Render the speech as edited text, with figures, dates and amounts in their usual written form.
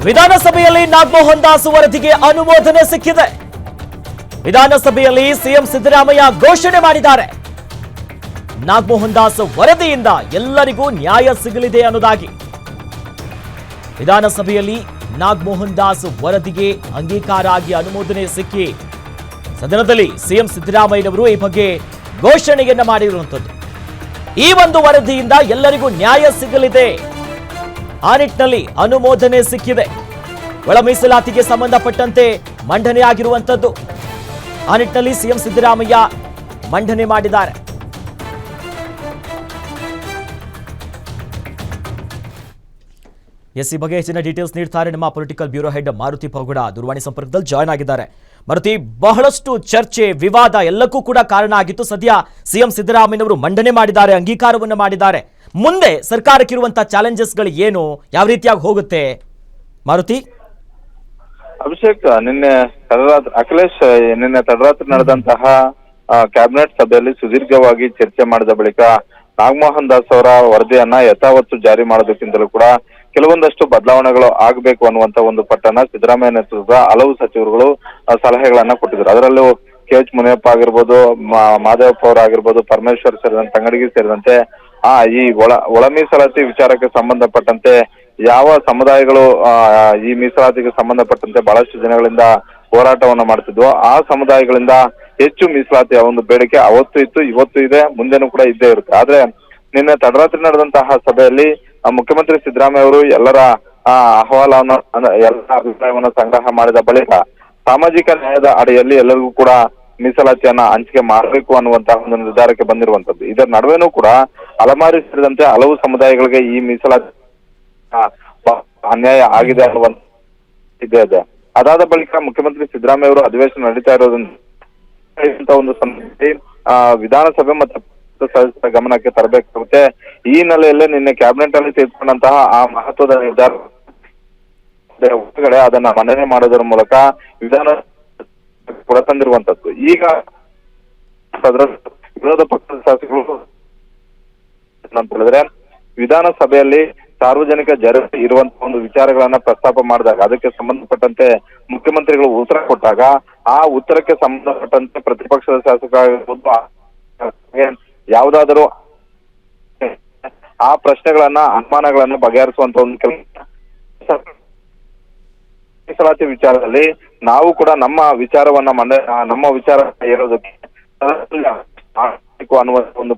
ವಿಧಾನಸಭೆಯಲ್ಲಿ ನಾಗಮೋಹನ್ ದಾಸ್ ವರದಿಗೆ ಅನುಮೋದನೆ ಸಿಕ್ಕಿದೆ. ವಿಧಾನಸಭೆಯಲ್ಲಿ ಸಿಎಂ ಸಿದ್ದರಾಮಯ್ಯ ಘೋಷಣೆ ಮಾಡಿದ್ದಾರೆ. ನಾಗಮೋಹನ್ ದಾಸ್ ವರದಿಯಿಂದ ಎಲ್ಲರಿಗೂ ನ್ಯಾಯ ಸಿಗಲಿದೆ ಅನ್ನೋದಾಗಿ. ವಿಧಾನಸಭೆಯಲ್ಲಿ ನಾಗಮೋಹನ್ ದಾಸ್ ವರದಿಗೆ ಅಂಗೀಕಾರ ಆಗಿ ಅನುಮೋದನೆ ಸಿಕ್ಕಿ ಸದನದಲ್ಲಿ ಸಿಎಂ ಸಿದ್ದರಾಮಯ್ಯನವರು ಈ ಬಗ್ಗೆ ಘೋಷಣೆಯನ್ನ ಮಾಡಿರುವಂಥದ್ದು. ಈ ಒಂದು ವರದಿಯಿಂದ ಎಲ್ಲರಿಗೂ ನ್ಯಾಯ ಸಿಗಲಿದೆ. ಆ ನಿಟ್ಟಿನಲ್ಲಿ ಅನುಮೋದನೆ ಸಿಕ್ಕಿದೆ. ಒಳ ಮೀಸಲಾತಿಗೆ ಸಂಬಂಧಪಟ್ಟಂತೆ ಮಂಡನೆ ಆಗಿರುವಂಥದ್ದು. ಆ ನಿಟ್ಟಿನಲ್ಲಿ ಸಿಎಂ ಸಿದ್ದರಾಮಯ್ಯ ಮಂಡನೆ ಮಾಡಿದ್ದಾರೆ. ಈ ಬಗ್ಗೆ ಹೆಚ್ಚಿನ ಡೀಟೇಲ್ಸ್ ನೀಡ್ತಾರೆ ನಮ್ಮ ಪೊಲಿಟಿಕಲ್ ಬ್ಯೂರೋ ಹೆಡ್ ಮಾರುತಿ ಪೌಗಡ ದೂರವಾಣಿ ಸಂಪರ್ಕದಲ್ಲಿ ಜಾಯ್ನ್ ಆಗಿದ್ದಾರೆ. ಮಾರುತಿ, ಬಹಳಷ್ಟು ಚರ್ಚೆ ವಿವಾದ ಎಲ್ಲಕ್ಕೂ ಕೂಡ ಕಾರಣ ಆಗಿತ್ತು. ಸದ್ಯ ಸಿಎಂ ಸಿದ್ದರಾಮಯ್ಯನವರು ಮಂಡನೆ ಮಾಡಿದ್ದಾರೆ, ಅಂಗೀಕಾರವನ್ನು ಮಾಡಿದ್ದಾರೆ. ಮುಂದೆ ಸರ್ಕಾರಕ್ಕಿರುವಂತಹ ಚಾಲೆಂಜಸ್ಗಳು ಏನು, ಯಾವ ರೀತಿಯಾಗಿ ಹೋಗುತ್ತೆ ಮಾರುತಿ? ಅಭಿಷೇಕ್, ಅಖಿಲೇಶ್ ನಿನ್ನೆ ತಡರಾತ್ರಿ ನಡೆದಂತಹ ಕ್ಯಾಬಿನೆಟ್ ಸಭೆಯಲ್ಲಿ ಸುದೀರ್ಘವಾಗಿ ಚರ್ಚೆ ಮಾಡಿದ ಬಳಿಕ ನಾಗಮೋಹನ್ ದಾಸ್ ಅವರ ವರದಿಯನ್ನ ಯಥಾವತ್ತು ಜಾರಿ ಮಾಡೋದಕ್ಕಿಂತಲೂ ಕೂಡ ಕೆಲವೊಂದಷ್ಟು ಬದಲಾವಣೆಗಳು ಆಗಬೇಕು ಅನ್ನುವಂತ ಒಂದು ಪಟ್ಟಣ ಸಿದ್ದರಾಮಯ್ಯ ನೇತೃತ್ವದ ಹಲವು ಸಚಿವರುಗಳು ಸಲಹೆಗಳನ್ನ ಕೊಟ್ಟಿದ್ರು. ಅದರಲ್ಲೂ KH ಮುನಿಯಪ್ಪ ಆಗಿರ್ಬೋದು, ಮಾದೇವಪ್ಪ ಅವರು ಆಗಿರ್ಬೋದು, ಪರಮೇಶ್ವರ್ ಸೇರಿದಂತೆ, ತಂಗಡಗಿ ಸೇರಿದಂತೆ ಈ ಒಳ ಮೀಸಲಾತಿ ವಿಚಾರಕ್ಕೆ ಸಂಬಂಧಪಟ್ಟಂತೆ ಯಾವ ಸಮುದಾಯಗಳು ಈ ಮೀಸಲಾತಿಗೆ ಸಂಬಂಧಪಟ್ಟಂತೆ ಬಹಳಷ್ಟು ದಿನಗಳಿಂದ ಹೋರಾಟವನ್ನ ಮಾಡ್ತಿದ್ವು, ಆ ಸಮುದಾಯಗಳಿಂದ ಹೆಚ್ಚು ಮೀಸಲಾತಿಯ ಒಂದು ಬೇಡಿಕೆ ಅವತ್ತು ಇತ್ತು, ಇವತ್ತು ಇದೆ, ಮುಂದೆನೂ ಕೂಡ ಇದ್ದೇ ಇರುತ್ತೆ. ಆದ್ರೆ ನಿನ್ನೆ ತಡರಾತ್ರಿ ನಡೆದಂತಹ ಸಭೆಯಲ್ಲಿ ಮುಖ್ಯಮಂತ್ರಿ ಸಿದ್ದರಾಮಯ್ಯ ಅವರು ಎಲ್ಲರ ಅಹವಾಲವನ್ನು, ಎಲ್ಲ ಅಭಿಪ್ರಾಯವನ್ನು ಸಂಗ್ರಹ ಮಾಡಿದ ಬಳಿಕ ಸಾಮಾಜಿಕ ನ್ಯಾಯದ ಅಡಿಯಲ್ಲಿ ಎಲ್ಲರಿಗೂ ಕೂಡ ಮೀಸಲಾತಿಯನ್ನ ಹಂಚಿಕೆ ಮಾಡಬೇಕು ಅನ್ನುವಂತಹ ಒಂದು ನಿರ್ಧಾರಕ್ಕೆ ಬಂದಿರುವಂತದ್ದು. ಇದರ ನಡುವೆನೂ ಕೂಡ ಅಲಮಾರಿ ಸೇರಿದಂತೆ ಹಲವು ಸಮುದಾಯಗಳಿಗೆ ಈ ಮೀಸಲಾತಿ ಅನ್ಯಾಯ ಆಗಿದೆ ಅನ್ನುವಂತ ಇದೆ. ಅದಾದ ಬಳಿಕ ಮುಖ್ಯಮಂತ್ರಿ ಸಿದ್ದರಾಮಯ್ಯ ಅವರು ಅಧಿವೇಶನ ನಡೀತಾ ಇರೋದ್ರಿಂದ ಒಂದು ಸಂದರ್ಭದಲ್ಲಿ ವಿಧಾನಸಭೆ ಮತ್ತು ಸದಸ್ಯರ ಗಮನಕ್ಕೆ ತರಬೇಕಾಗುತ್ತೆ. ಈ ಹಿನ್ನೆಲೆಯಲ್ಲೇ ನಿನ್ನೆ ಕ್ಯಾಬಿನೆಟ್ ಅಲ್ಲಿ ತೆಗೆದುಕೊಂಡಂತಹ ಆ ಮಹತ್ವದ ನಿರ್ಧಾರ ಹೊರಗಡೆ ಅದನ್ನ ಮಂಡನೆ ಮಾಡೋದರ ಮೂಲಕ ವಿಧಾನ ಹೊರತಂದಿರುವಂತದ್ದು. ಈಗ ವಿರೋಧ ಪಕ್ಷದ ಶಾಸಕರು ಅಂತ ಹೇಳಿದ್ರೆ ವಿಧಾನಸಭೆಯಲ್ಲಿ ಸಾರ್ವಜನಿಕ ಜರೂರು ಇರುವಂತಹ ಒಂದು ವಿಚಾರಗಳನ್ನ ಪ್ರಸ್ತಾಪ ಮಾಡಿದಾಗ ಅದಕ್ಕೆ ಸಂಬಂಧಪಟ್ಟಂತೆ ಮುಖ್ಯಮಂತ್ರಿಗಳು ಉತ್ತರ ಕೊಟ್ಟಾಗ ಆ ಉತ್ತರಕ್ಕೆ ಸಂಬಂಧಪಟ್ಟಂತೆ ಪ್ರತಿಪಕ್ಷದ ಶಾಸಕ ಯಾವುದಾದರೂ ಆ ಪ್ರಶ್ನೆಗಳನ್ನ ಅನುಮಾನಗಳನ್ನ ಬಗೆಹರಿಸುವಂತ ಒಂದು ಕೆಲಸ ಮೀಸಲಾತಿ ವಿಚಾರದಲ್ಲಿ ನಾವು ಕೂಡ ನಮ್ಮ ವಿಚಾರವನ್ನ ನಮ್ಮ ವಿಚಾರ ಹೇಳೋದಕ್ಕೆ ಅನ್ನುವ ಒಂದು